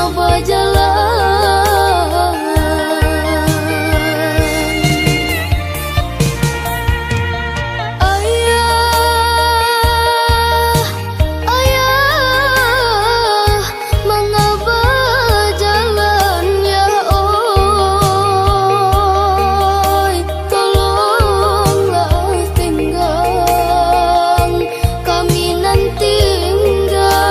mengapa jalan. Ayah, ayah, mengapa jalan ya oi, tolonglah tinggal kami nanti tinggal.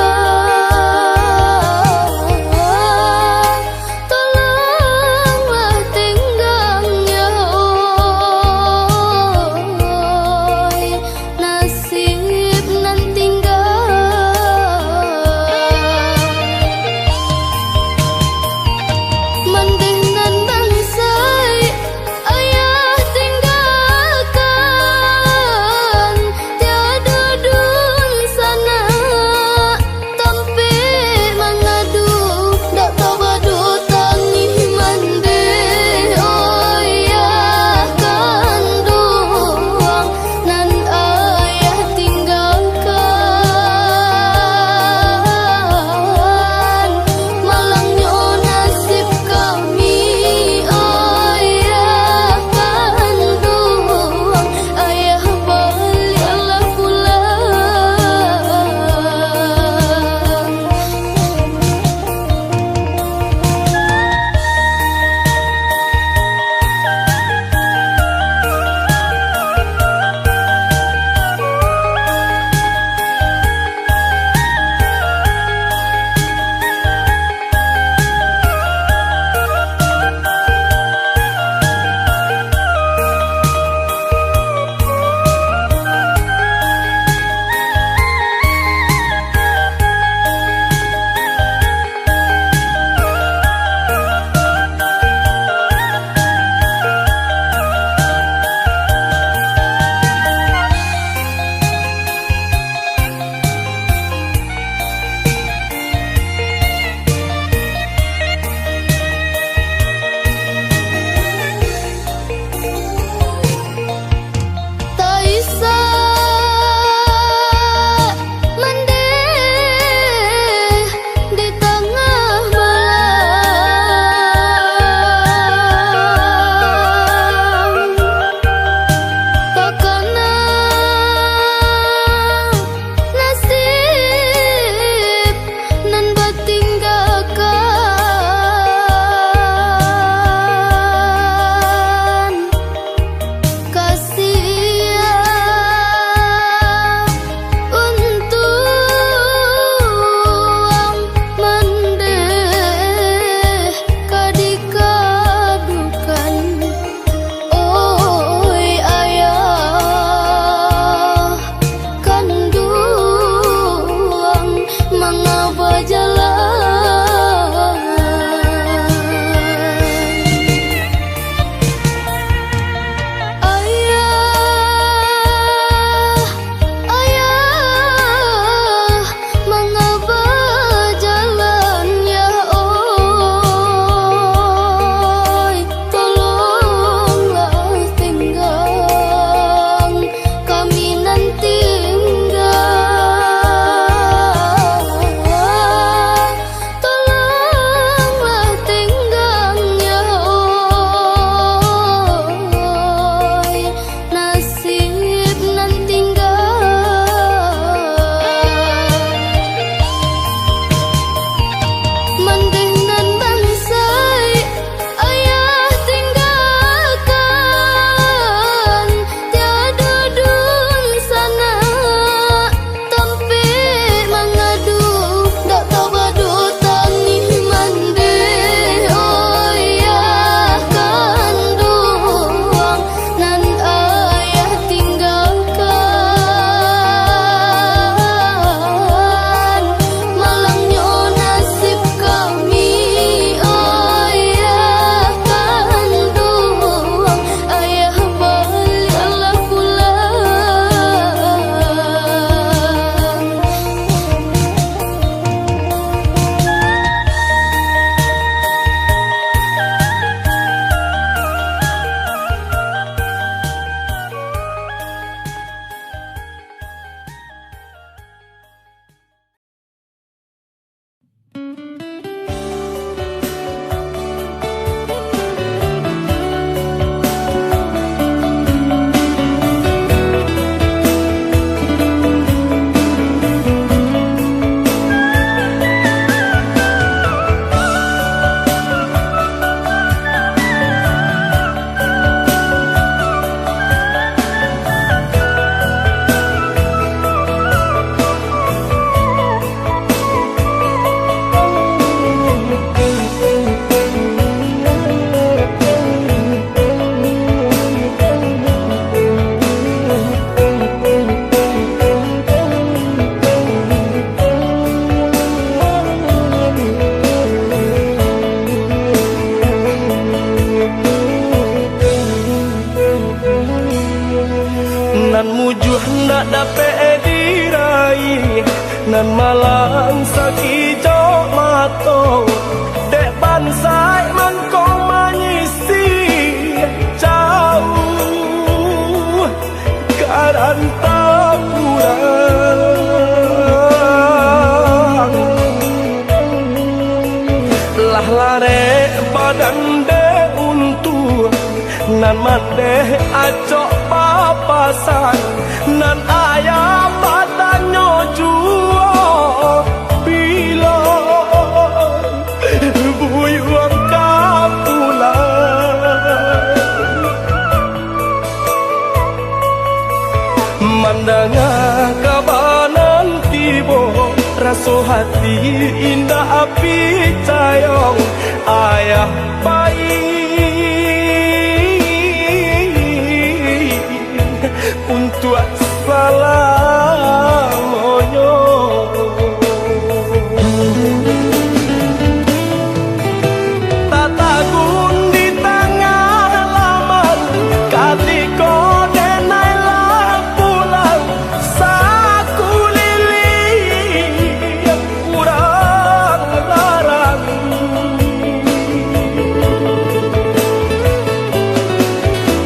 lah lare badan de untuk nan mande acok papasan nan ayah badannya juo bila buyuang kapulan mandangah kabanan tibo raso hati indah api cayong ayah bayi untuk salamoyo tatagun di tengah laman katiko denai lah pulang saku lili yang kurang larang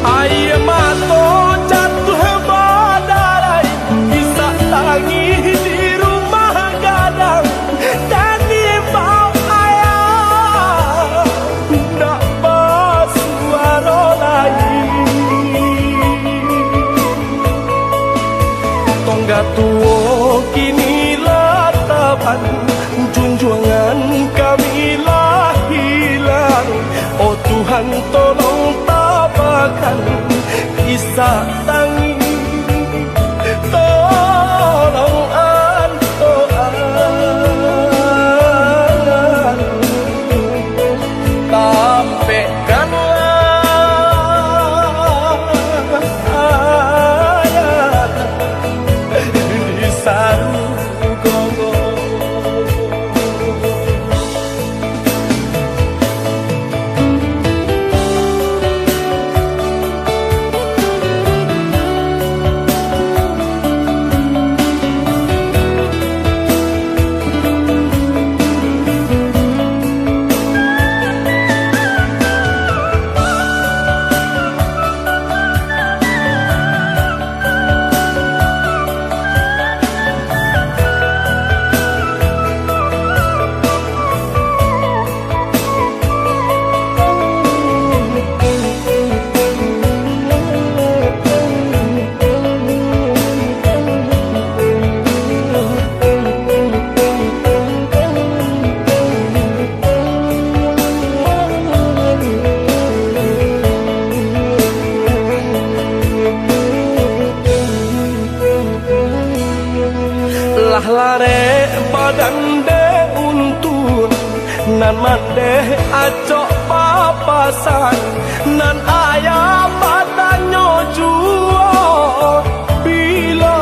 ayah mato jatuh badarai bisa tangi di rumah gadang dan di bawah ayah ndak basuaro lagi tongga tuo kini latapan junjungan kami lah hilang oh Tuhan tolong tabakan kisah tangi tolong antoan tampekkanlah ayah di saru gogo lah lare badan de untuk nan mande acok papasan nan ayah badannya juo bila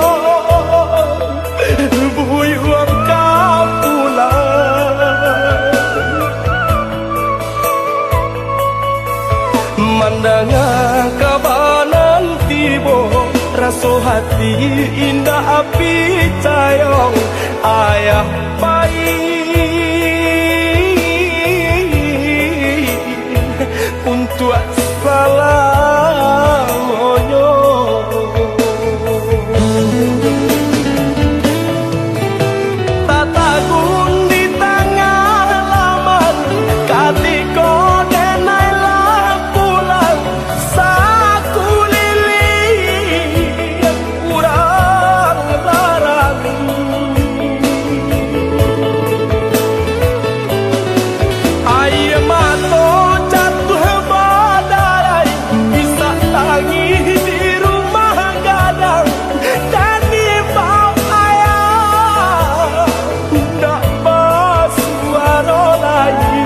buyuang kapulan mandangah kabanan tibo raso hati indah api cayong ayah bayi untuk salamoyo tatagun di tengah laman katiko denai lah pulang saku lili yang kurang larang ayah mato jatuh badarai bisa tangi di rumah gadang dan di bawah ayah ndak basuaro lagi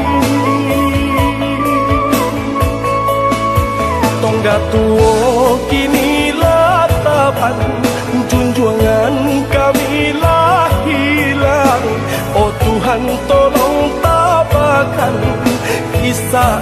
tongga tuo kini latapan junjungan kami lah hilang oh Tuhan tolong tabakan kisah